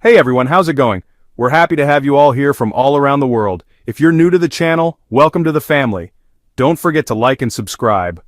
Hey everyone, how's it going? We're happy to have you all here from all around the world. If you're new to the channel, welcome to the family. Don't forget to like and subscribe.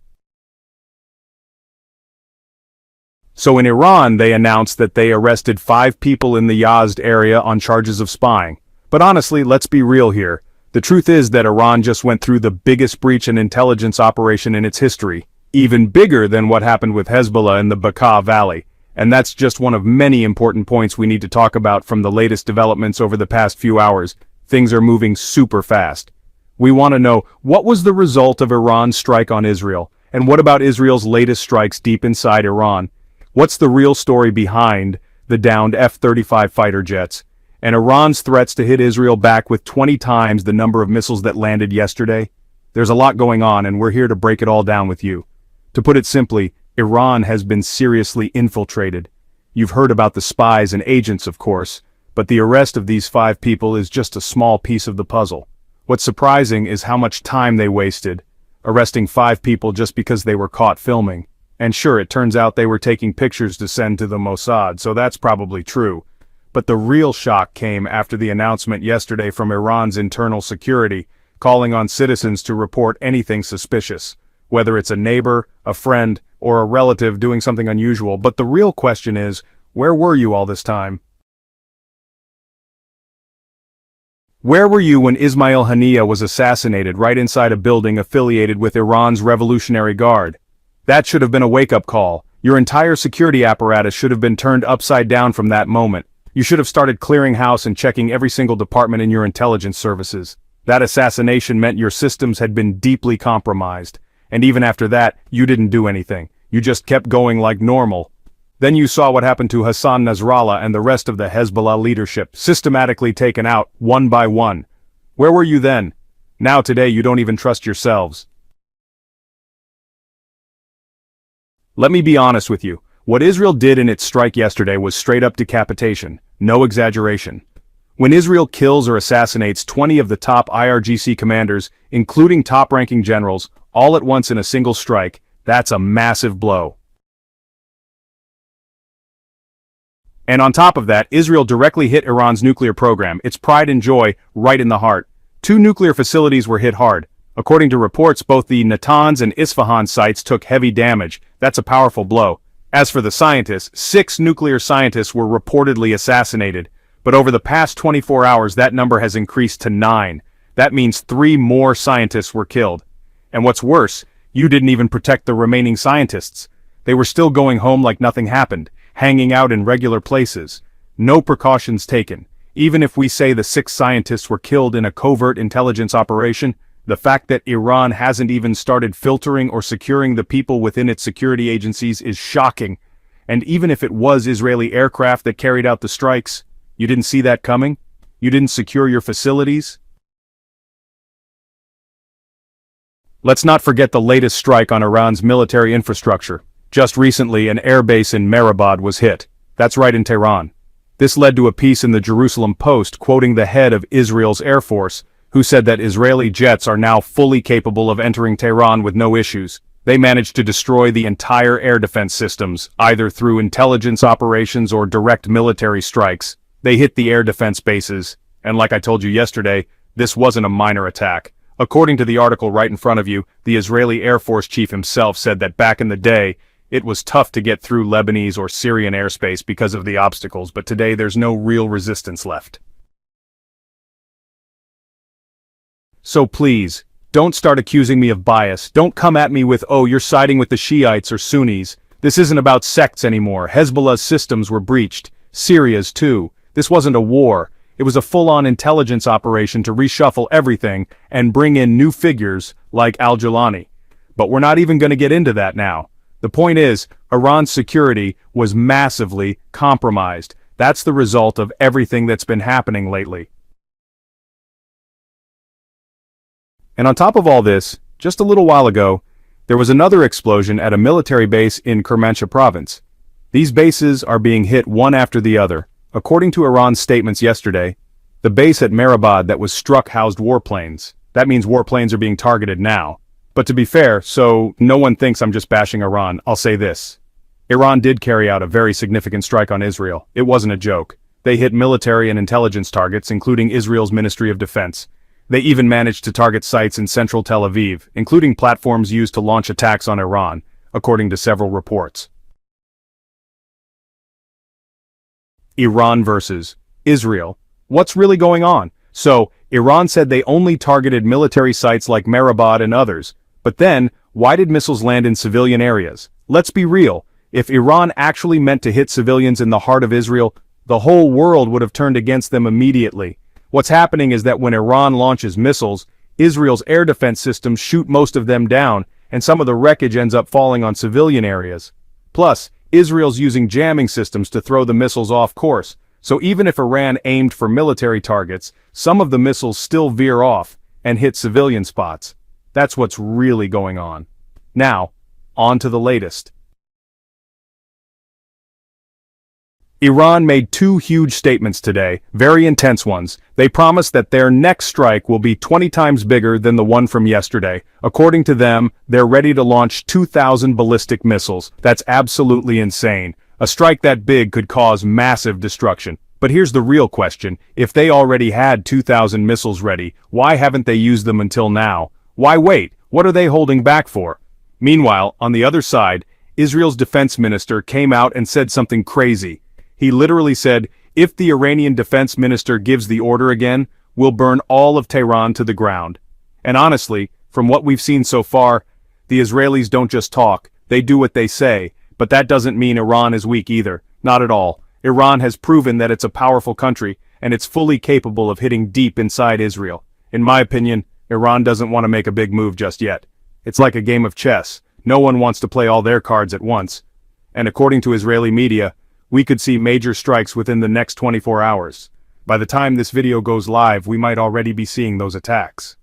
So in Iran, they announced that they arrested 5 people in the Yazd area on charges of spying. But honestly, let's be real here. The truth is that Iran just went through the biggest breach and intelligence operation in its history, even bigger than what happened with Hezbollah in the Bekaa Valley. And that's just one of many important points we need to talk about from the latest developments over the past few hours. Things are moving super fast. We want to know, what was the result of Iran's strike on Israel? And what about Israel's latest strikes deep inside Iran? What's the real story behind the downed F-35 fighter jets? And Iran's threats to hit Israel back with 20 times the number of missiles that landed yesterday? There's a lot going on, and we're here to break it all down with you. To put it simply, Iran has been seriously infiltrated. You've heard about the spies and agents, of course, but the arrest of these 5 people is just a small piece of the puzzle. What's surprising is how much time they wasted, arresting 5 people just because they were caught filming. And sure, it turns out they were taking pictures to send to the Mossad, so that's probably true. But the real shock came after the announcement yesterday from Iran's internal security, calling on citizens to report anything suspicious, whether it's a neighbor, a friend, or a relative doing something unusual. But the real question is, where were you all this time? Where were you when Ismail Haniyeh was assassinated right inside a building affiliated with Iran's Revolutionary Guard? That should have been a wake-up call. Your entire security apparatus should have been turned upside down from that moment. You should have started clearing house and checking every single department in your intelligence services. That assassination meant your systems had been deeply compromised. And even after that, you didn't do anything. You just kept going like normal. Then you saw what happened to Hassan Nasrallah and the rest of the Hezbollah leadership, systematically taken out, one by one. Where were you then? Now today you don't even trust yourselves. Let me be honest with you. What Israel did in its strike yesterday was straight-up decapitation. No exaggeration. When Israel kills or assassinates 20 of the top IRGC commanders, including top-ranking generals, all at once in a single strike, that's a massive blow. And on top of that, Israel directly hit Iran's nuclear program, its pride and joy, right in the heart. 2 nuclear facilities were hit hard. According to reports, both the Natanz and Isfahan sites took heavy damage. That's a powerful blow. As for the scientists, 6 nuclear scientists were reportedly assassinated. But over the past 24 hours, that number has increased to 9. That means 3 more scientists were killed. And what's worse, you didn't even protect the remaining scientists. They were still going home like nothing happened, hanging out in regular places. No precautions taken. Even if we say the 6 scientists were killed in a covert intelligence operation, the fact that Iran hasn't even started filtering or securing the people within its security agencies is shocking. And even if it was Israeli aircraft that carried out the strikes, you didn't see that coming? You didn't secure your facilities? Let's not forget the latest strike on Iran's military infrastructure. Just recently, an airbase in Mehrabad was hit. That's right, in Tehran. This led to a piece in the Jerusalem Post quoting the head of Israel's Air Force, who said that Israeli jets are now fully capable of entering Tehran with no issues. They managed to destroy the entire air defense systems, either through intelligence operations or direct military strikes. They hit the air defense bases, and like I told you yesterday, this wasn't a minor attack. According to the article right in front of you, the Israeli Air Force chief himself said that back in the day, it was tough to get through Lebanese or Syrian airspace because of the obstacles, but today there's no real resistance left. So please, don't start accusing me of bias. Don't come at me with, oh, you're siding with the Shiites or Sunnis. This isn't about sects anymore. Hezbollah's systems were breached. Syria's too. This wasn't a war. It was a full-on intelligence operation to reshuffle everything and bring in new figures like al-Jilani. But we're not even going to get into that now. The point is, Iran's security was massively compromised. That's the result of everything that's been happening lately. And on top of all this, just a little while ago, there was another explosion at a military base in Kermanshah province. These bases are being hit one after the other. According to Iran's statements yesterday, the base at Mehrabad that was struck housed warplanes. That means warplanes are being targeted now. But to be fair, so no one thinks I'm just bashing Iran, I'll say this. Iran did carry out a very significant strike on Israel. It wasn't a joke. They hit military and intelligence targets, including Israel's Ministry of Defense. They even managed to target sites in central Tel Aviv, including platforms used to launch attacks on Iran, according to several reports. Iran versus Israel. What's really going on? So, Iran said they only targeted military sites like Mehrabad and others. But then, why did missiles land in civilian areas? Let's be real. If Iran actually meant to hit civilians in the heart of Israel, the whole world would have turned against them immediately. What's happening is that when Iran launches missiles, Israel's air defense systems shoot most of them down, and some of the wreckage ends up falling on civilian areas. Plus, Israel's using jamming systems to throw the missiles off course, so even if Iran aimed for military targets, some of the missiles still veer off and hit civilian spots. That's what's really going on. Now, on to the latest. Iran made two huge statements today, very intense ones. They promised that their next strike will be 20 times bigger than the one from yesterday. According to them, they're ready to launch 2,000 ballistic missiles. That's absolutely insane. A strike that big could cause massive destruction. But here's the real question. If they already had 2,000 missiles ready, why haven't they used them until now? Why wait? What are they holding back for? Meanwhile, on the other side, Israel's defense minister came out and said something crazy. He literally said, if the Iranian defense minister gives the order again, we'll burn all of Tehran to the ground. And honestly, from what we've seen so far, the Israelis don't just talk, they do what they say, but that doesn't mean Iran is weak either, not at all. Iran has proven that it's a powerful country, and it's fully capable of hitting deep inside Israel. In my opinion, Iran doesn't want to make a big move just yet. It's like a game of chess. No one wants to play all their cards at once. And according to Israeli media, we could see major strikes within the next 24 hours. By the time this video goes live, we might already be seeing those attacks.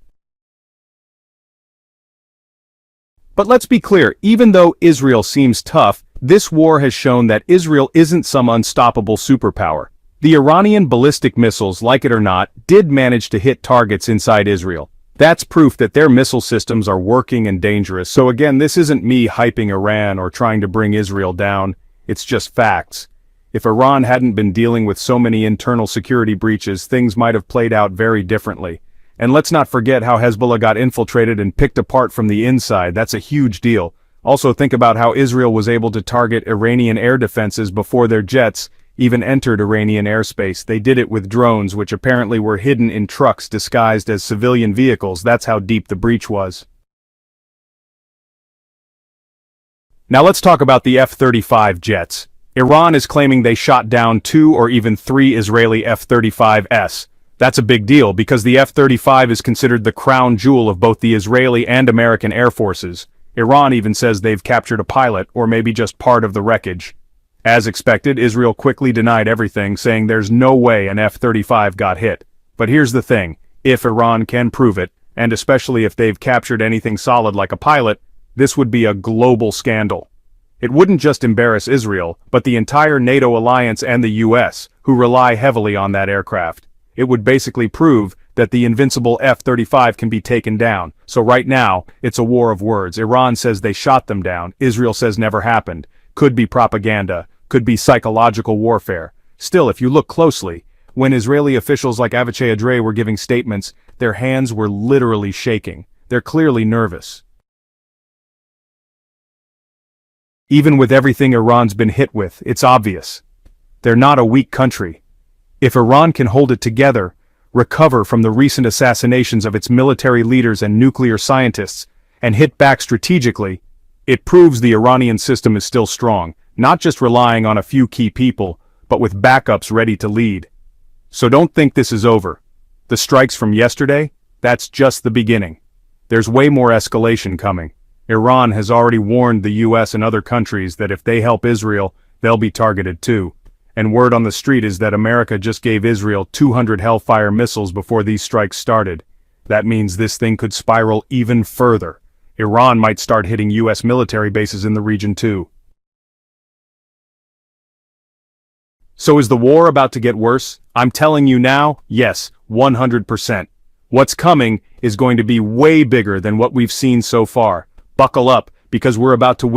But let's be clear, even though Israel seems tough, this war has shown that Israel isn't some unstoppable superpower. The Iranian ballistic missiles, like it or not, did manage to hit targets inside Israel. That's proof that their missile systems are working and dangerous. So again, this isn't me hyping Iran or trying to bring Israel down. It's just facts. If Iran hadn't been dealing with so many internal security breaches, things might have played out very differently. And let's not forget how Hezbollah got infiltrated and picked apart from the inside. That's a huge deal. Also think about how Israel was able to target Iranian air defenses before their jets even entered Iranian airspace. They did it with drones, which apparently were hidden in trucks disguised as civilian vehicles. That's how deep the breach was. Now let's talk about the F-35 jets. Iran is claiming they shot down 2 or even 3 Israeli F-35s. That's a big deal because the F-35 is considered the crown jewel of both the Israeli and American air forces. Iran even says they've captured a pilot, or maybe just part of the wreckage. As expected, Israel quickly denied everything, saying there's no way an F-35 got hit. But here's the thing, if Iran can prove it, and especially if they've captured anything solid like a pilot, this would be a global scandal. It wouldn't just embarrass Israel, but the entire NATO alliance and the US, who rely heavily on that aircraft. It would basically prove that the invincible F-35 can be taken down. So right now, it's a war of words. Iran says they shot them down. Israel says never happened. Could be propaganda. Could be psychological warfare. Still, if you look closely, when Israeli officials like Avichai Adre were giving statements, their hands were literally shaking. They're clearly nervous. Even with everything Iran's been hit with, it's obvious. They're not a weak country. If Iran can hold it together, recover from the recent assassinations of its military leaders and nuclear scientists, and hit back strategically, it proves the Iranian system is still strong, not just relying on a few key people, but with backups ready to lead. So don't think this is over. The strikes from yesterday, that's just the beginning. There's way more escalation coming. Iran has already warned the US and other countries that if they help Israel, they'll be targeted too. And word on the street is that America just gave Israel 200 Hellfire missiles before these strikes started. That means this thing could spiral even further. Iran might start hitting US military bases in the region too. So is the war about to get worse? I'm telling you now, yes, 100%. What's coming is going to be way bigger than what we've seen so far. Buckle up, because we're about to witness